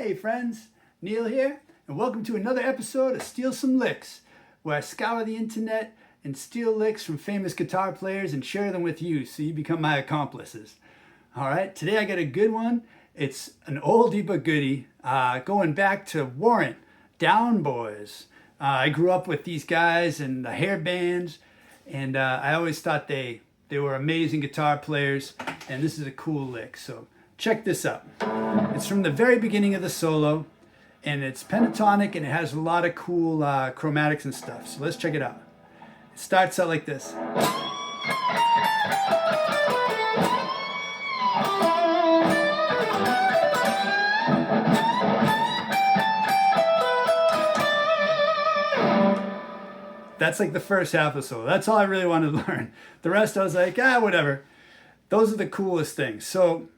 Hey friends, Neil here, and welcome to another episode of Steal Some Licks, where I scour the internet and steal licks from famous guitar players and share them with you so you become my accomplices. Alright, today I got a good one. It's an oldie but goodie, going back to Warrant, Down Boys. I grew up with these guys and the hair bands, and I always thought they were amazing guitar players, and this is a cool lick, so check this out. It's from the very beginning of the solo, and it's pentatonic, and it has a lot of cool chromatics and stuff, so let's check it out. It starts out like this. That's like the first half of the solo. That's all I really wanted to learn. The rest I was like, whatever. Those are the coolest things. So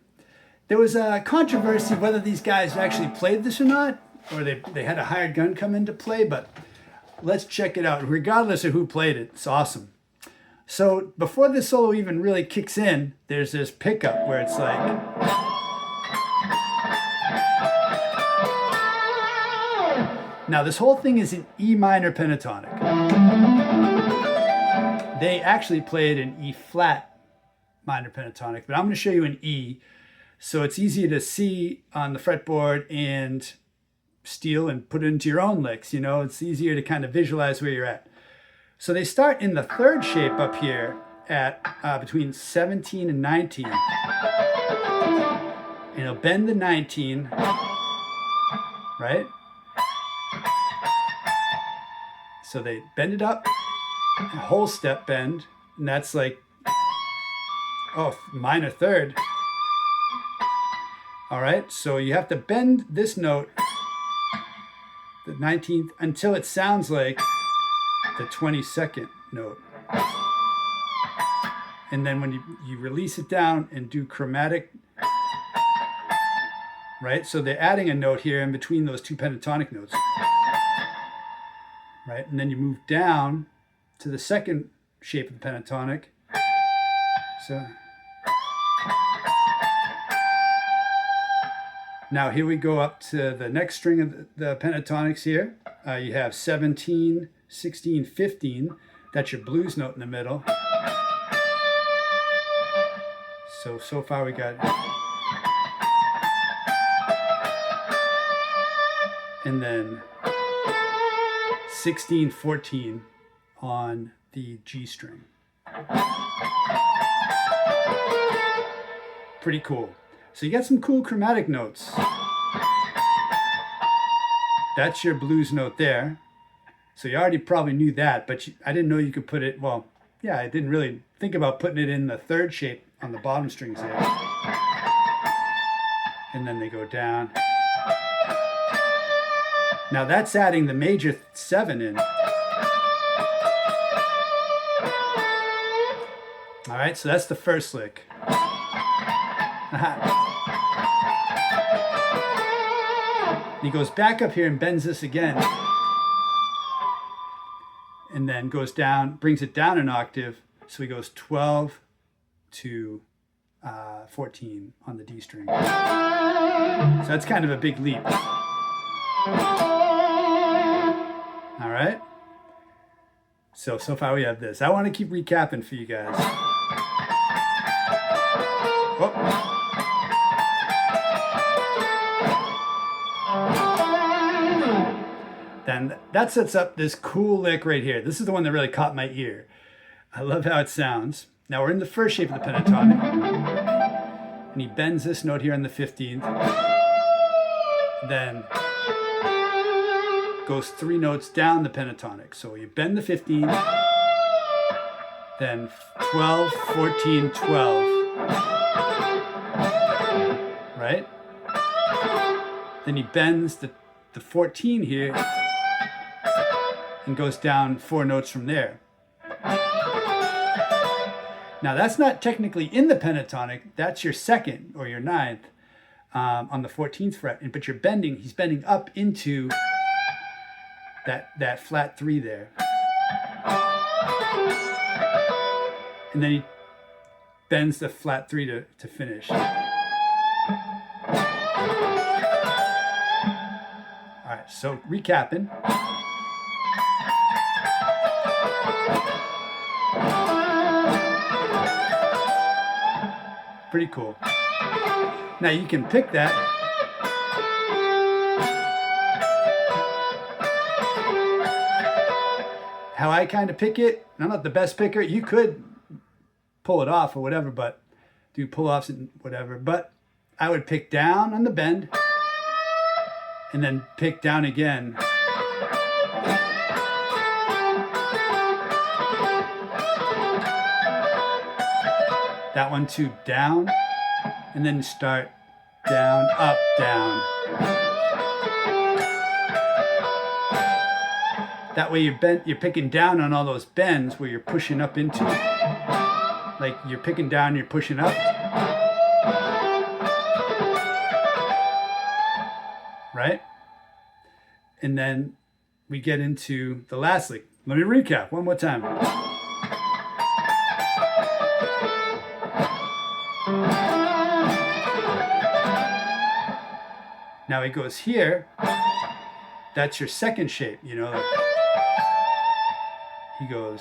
there was a controversy whether these guys actually played this or not, or they had a hired gun come into play, but let's check it out. Regardless of who played it, it's awesome. So before this solo even really kicks in, there's this pickup where it's like, now this whole thing is in E minor pentatonic. They actually played an E flat minor pentatonic, but I'm going to show you an E, so it's easier to see on the fretboard and steal and put it into your own licks. You know, it's easier to kind of visualize where you're at. So they start in the third shape up here at between 17 and 19. And it'll bend the 19, right? So they bend it up, a whole step bend, and that's like, minor third. All right, so you have to bend this note, the 19th, until it sounds like the 22nd note. And then when you release it down and do chromatic, right? So they're adding a note here in between those two pentatonic notes. Right, and then you move down to the second shape of the pentatonic. So now here we go up to the next string of the pentatonics here. You have 17, 16, 15. That's your blues note in the middle. So far we got, and then 16, 14 on the G string. Pretty cool. So you got some cool chromatic notes. That's your blues note there. So you already probably knew that, but I didn't know you could put it, well, yeah, I didn't really think about putting it in the third shape on the bottom strings there. And then they go down. Now that's adding the major 7 in. All right, so that's the first lick. He goes back up here and bends this again. And then goes down, brings it down an octave. So he goes 12 to 14 on the D string. So that's kind of a big leap. All right. So far we have this. I want to keep recapping for you guys. Oh. Then that sets up this cool lick right here. This is the one that really caught my ear. I love how it sounds. Now we're in the first shape of the pentatonic. And he bends this note here on the 15th. Then goes 3 notes down the pentatonic. So you bend the 15, then 12, 14, 12, right? Then he bends the 14 here and goes down 4 notes from there. Now that's not technically in the pentatonic, that's your second or your 9th on the 14th fret, but you're bending, he's bending up into that flat 3 there. And then he bends the flat 3 to finish. right, so recapping. Pretty cool. Now you can pick that. How I kind of pick it, I'm not the best picker. You could pull it off or whatever, but do pull-offs and whatever. But I would pick down on the bend and then pick down again. That one too, down, and then start down, up, down. That way you're picking down on all those bends where you're pushing up into. Like you're picking down, you're pushing up. Right? And then we get into the last lick. Let me recap one more time. Now it goes here. That's your second shape, you know. He goes.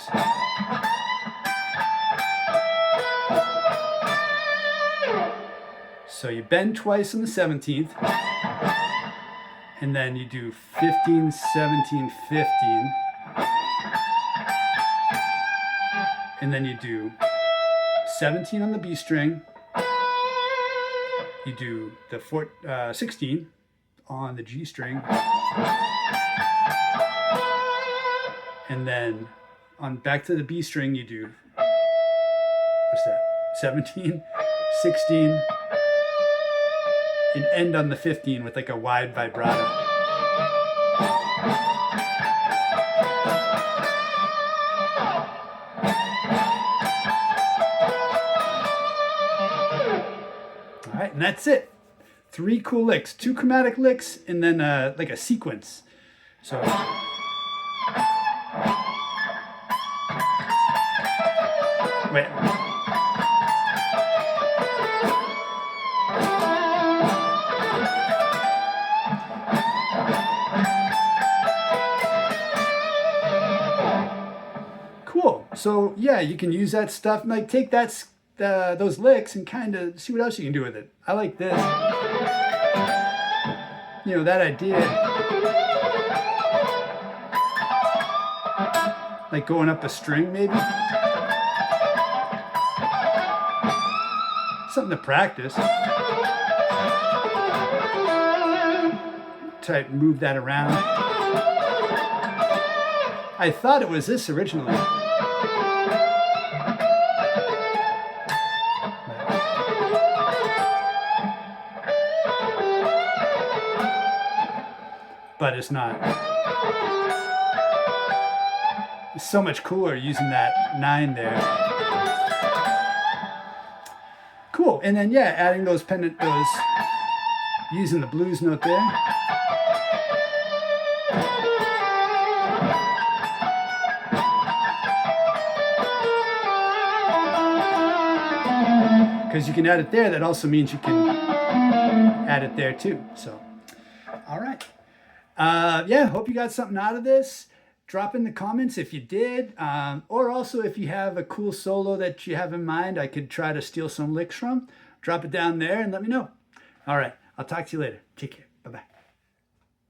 So you bend twice on the 17th. And then you do 15, 17, 15. And then you do 17 on the B string. You do the 16 on the G string. And then on back to the B string, you do, what's that? 17, 16, and end on the 15 with like a wide vibrato. All right, and that's it. 3 cool licks, 2 chromatic licks, and then like a sequence. So. Wait. Cool. So yeah, you can use that stuff. Like take that those licks and kind of see what else you can do with it. I like this. You know, that idea. Like going up a string maybe. Something to practice. Try to move that around. I thought it was this originally. But it's not. It's so much cooler using that 9 there. Cool, and then yeah, adding those using the blues note there. Because you can add it there, that also means you can add it there too. So, all right. Yeah, hope you got something out of this. Drop in the comments if you did, or also if you have a cool solo that you have in mind I could try to steal some licks from. Drop it down there and let me know. All right, I'll talk to you later. Take care.